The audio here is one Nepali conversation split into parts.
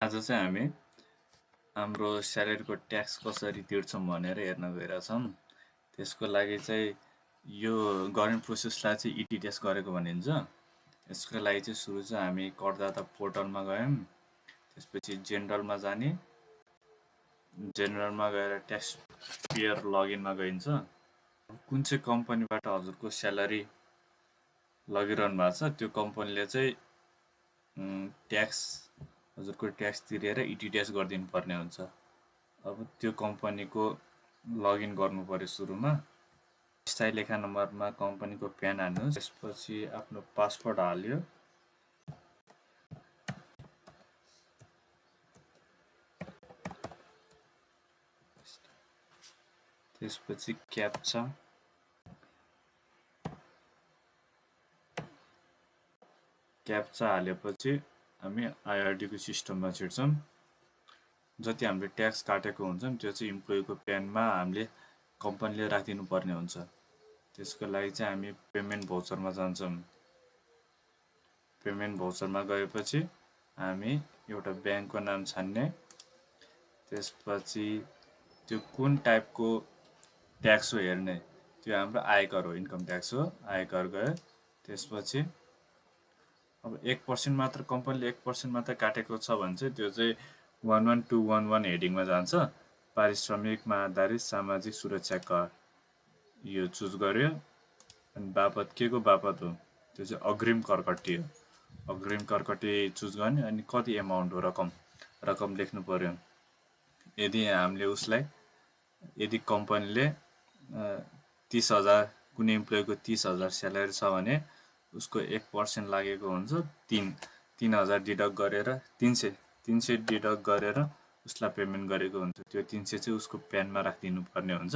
आज चाहिँ हामी हाम्रो स्यालेरीको ट्याक्स कसरी तिर्छौँ भनेर हेर्न गइरहेछौँ। त्यसको लागि चाहिँ यो गर्ने प्रोसेसलाई चाहिँ इटिटिएस गरेको भनिन्छ। यसको लागि चाहिँ सुरु चाहिँ हामी करदाता पोर्टलमा गयौँ। त्यसपछि जेनरलमा जाने, जेनरलमा गएर ट्याक्स पेयर लगइनमा गइन्छ। कुन चाहिँ कम्पनीबाट हजुरको स्यालेरी लगिरहनु भएको छ त्यो कम्पनीले चाहिँ ट्याक्स हजुरको ट्याक्स तिरेर इटिटिएस गरिदिनु पर्ने हुन्छ। अब त्यो कम्पनीको लगइन गर्नु पर्यो। सुरुमा स्थायी लेखा नम्बरमा कम्पनीको प्यान हाल्नुहोस्। त्यसपछि आफ्नो पासवर्ड हाल्यो। त्यसपछि क्याप्चा हालेपछि हामी आइआरडीको सिस्टममा छिर्छौँ। जति हामीले ट्याक्स काटेको हुन्छ त्यो चाहिँ इम्प्लोइको प्यानमा हामीले कम्पनीले राखिदिनु पर्ने हुन्छ। त्यसको लागि चाहिँ हामी पेमेन्ट भाउचरमा जान्छौँ। पेमेन्ट भाउचरमा गएपछि हामी एउटा ब्याङ्कको नाम छान्ने। त्यसपछि त्यो कुन टाइपको ट्याक्स हो हेर्ने। त्यो हाम्रो आयकर हो, इन्कम ट्याक्स हो। आयकर गयो। त्यसपछि अब 1% मात्र कम्पनीले 1% मात्र काटेको छ भने चाहिँ त्यो चाहिँ 11211 हेडिङमा जान्छ। पारिश्रमिकमा आधारित सामाजिक सुरक्षा कर यो चुज गर्यो। अनि बापत के को बापत हो त्यो चाहिँ अग्रिम करकट्टी हो। अग्रिम करकट्टी चुज गर्ने। अनि कति एमाउन्ट हो रकम लेख्नु पर्यो। यदि हामीले उसलाई यदि कम्पनीले 30,000 कुनै इम्प्लोइको 30,000 स्यालेरी छ भने उसको 1% लागेको हुन्छ। 3,000 डिडक्ट गरेर 300 डिडक्ट गरेर उसलाई पेमेन्ट गरेको हुन्छ। त्यो 300 चाहिँ उसको प्यानमा राखिदिनु पर्ने हुन्छ।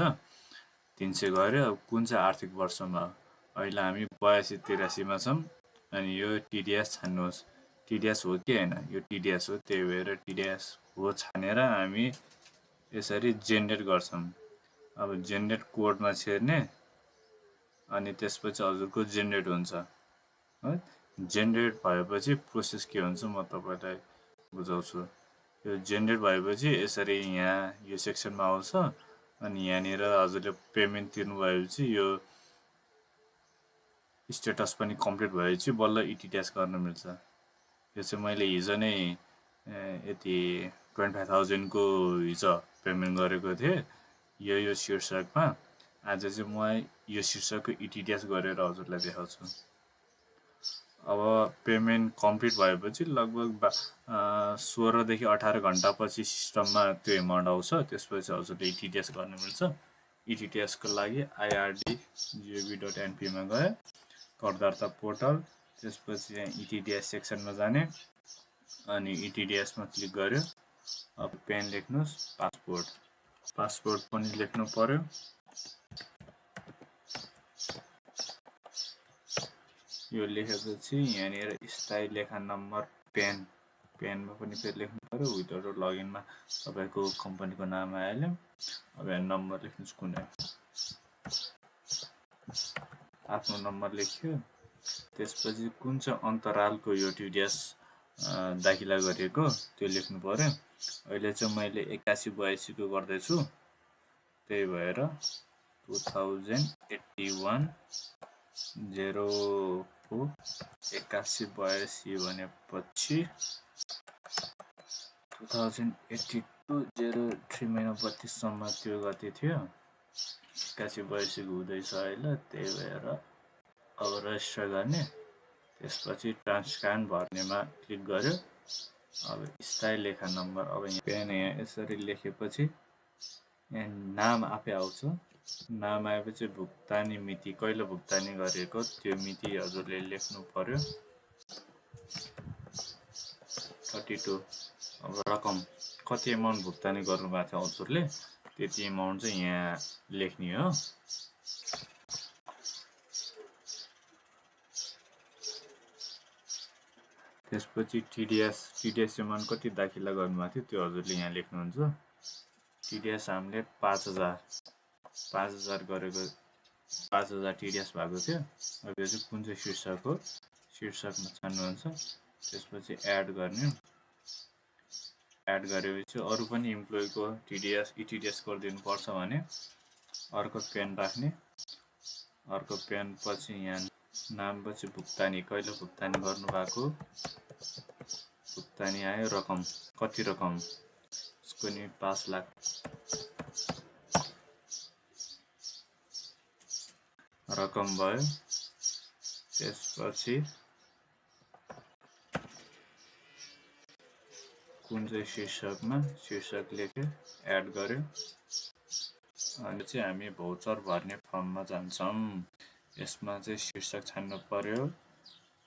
300 गऱ्यो। अब कुन चाहिँ आर्थिक वर्षमा हो, अहिले हामी 82-83मा छौँ। अनि यो टिडिएस छान्नुहोस्। टिडिएस हो कि होइन, यो टिडिएस हो। त्यही भएर टिडिएस हो छानेर हामी यसरी जेनेरेट गर्छौँ। अब जेनेरेट कोडमा छिर्ने। अनि त्यसपछि हजुरको जेनेरेट हुन्छ है। जेनेरेट भएपछि प्रोसेस के हुन्छ म तपाईँलाई बुझाउँछु। यो जेनेरेट भएपछि यसरी यहाँ यो सेक्सनमा आउँछ। अनि यहाँनिर हजुरले पेमेन्ट तिर्नु भएपछि यो स्टेटस पनि कम्प्लिट भएपछि बल्ल इटिटिएस गर्न मिल्छ। यो चाहिँ मैले हिजो नै यति 25,000 को हिजो पेमेन्ट गरेको थिएँ यो शीर्षकमा। आज चाहिँ म यो शीर्षकको इटिटिएस गरेर हजुरलाई देखाउँछु। अब पेमेन्ट कम्प्लिट भएपछि लगभग 16 देखि 18 घण्टापछि सिस्टममा त्यो एमाउन्ट आउँछ। त्यसपछि हजुरले इटिटिएस गर्न मिल्छ। इटिटिएसको लागि irdgov.np मा गयो, करदाता पोर्टल। त्यसपछि यहाँ इटिटिएस सेक्सनमा जाने। अनि इटिटिएसमा क्लिक गर्यो। अब पेन लेख्नुहोस्, पासपोर्ट पनि लेख्नु पर्यो। यो लेखेपछि यहाँनिर स्थायी लेखा नम्बर पेनमा पनि फेरि लेख्नु पर्यो। विथआउट लगइनमा तपाईँको कम्पनीको नाम आइहाल्यो। अब यहाँ नम्बर लेख्नुहोस्, कुनै आफ्नो नम्बर लेख्यो। त्यसपछि कुन चाहिँ अन्तरालको यो टिडिएस दाखिला गरिएको त्यो लेख्नु पर्यो। अहिले चाहिँ मैले 81-82 को गर्दैछु। त्यही भएर 2081 08182 भनेपछि 2082 03 महिना 32 सम्म त्यो गति थियो। 81-82 हुँदैछ अहिले। त्यही भएर अब रेजिस्टर गर्ने। त्यसपछि ट्रान्सकान्ड भर्नेमा क्लिक गर्यो। अब स्थायी लेखा नम्बर अब यहाँ यसरी लेखेपछि यहाँ नाम आफै आउँछ। नाम आएपछि भुक्तानी मिति, कहिले भुक्तानी गरेको त्यो मिति हजुरले लेख्नु पर्यो। 32। अब रकम कति एमाउन्ट भुक्तानी गर्नुभएको थियो हजुरले त्यति एमाउन्ट चाहिँ यहाँ लेख्ने हो। त्यसपछि टिडिएस एमाउन्ट कति दाखिला गर्नुभएको थियो त्यो हजुरले यहाँ लेख्नुहुन्छ। टिडिएस हामीले 5,000 गरेको, 5,000 टिडिएस भएको थियो। अब यो चाहिँ कुन चाहिँ शीर्षक हो, शीर्षकमा छान्नुहुन्छ। त्यसपछि एड गर्ने। एड गरेपछि अरू पनि इम्प्लोइको टिडिएस इटिडिएस गरिदिनुपर्छ भने अर्को पेन राख्ने। अर्को पेन पछि यहाँ नाम पछि भुक्तानी कहिले भुक्तानी गर्नुभएको भुक्तानी आयो रकम कति रकम उसको नि 5 लाख रकम भयो। त्यसपछि कुन चाहिँ शीर्षकमा शीर्षक लेख्यो एड गर्यो अनि चाहिँ हामी भौचर भर्ने फर्ममा जान्छौँ। यसमा चाहिँ शीर्षक छान्नु पर्यो।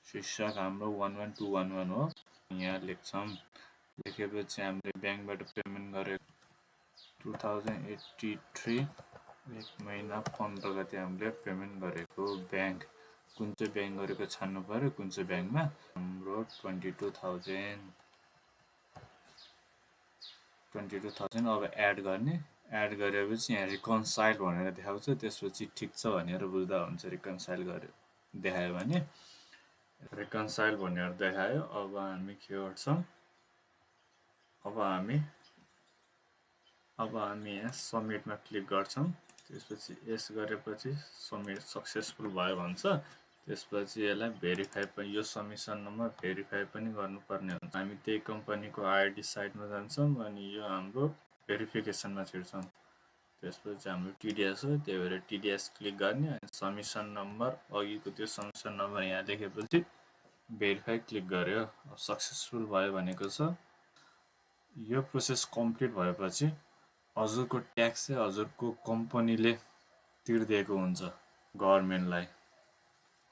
शीर्षक हाम्रो 11211 हो। यहाँ लेख्छौँ। लेखेपछि हामीले ब्याङ्कबाट पेमेन्ट गरेको 2083 एक महिना 15 गते हामीले पेमेन्ट गरेको ब्याङ्क कुन चाहिँ ब्याङ्क गरेको छान्नु पर्यो। कुन चाहिँ ब्याङ्कमा हाम्रो 22,000 अब एड गर्ने। एड गरेपछि यहाँ रिकन्साइल भनेर देखाउँछ। त्यसपछि ठिक छ भनेर बुझ्दा हुन्छ। रिकन्साइल गरे देखायो भने रिकन्साइल भनेर देखायो। अब हामी के गर्छौँ अब हामी यहाँ सबमिटमा क्लिक गर्छौँ। त्यसपछि यस गरेपछि सबमिट सक्सेसफुल भयो भन्छ। त्यसपछि यसलाई भेरिफाई पनि यो सबमिसन नम्बर भेरिफाई पनि गर्नुपर्ने हुन्छ। हामी त्यही कम्पनीको आइडी साइटमा जान्छौँ अनि यो हाम्रो भेरिफिकेसनमा छिर्छौँ। त्यसपछि हाम्रो टिडिएस हो त्यही भएर टिडिएस क्लिक गर्ने अनि सबमिसन नम्बर अघिको त्यो सबमिसन नम्बर यहाँ लेखेपछि भेरिफाई क्लिक गर्यो। सक्सेसफुल भयो भनेको छ। यो प्रोसेस कम्प्लिट भएपछि हजुरको ट्याक्स चाहिँ हजुरको कम्पनीले तिर्दिएको हुन्छ गभर्नमेन्टलाई।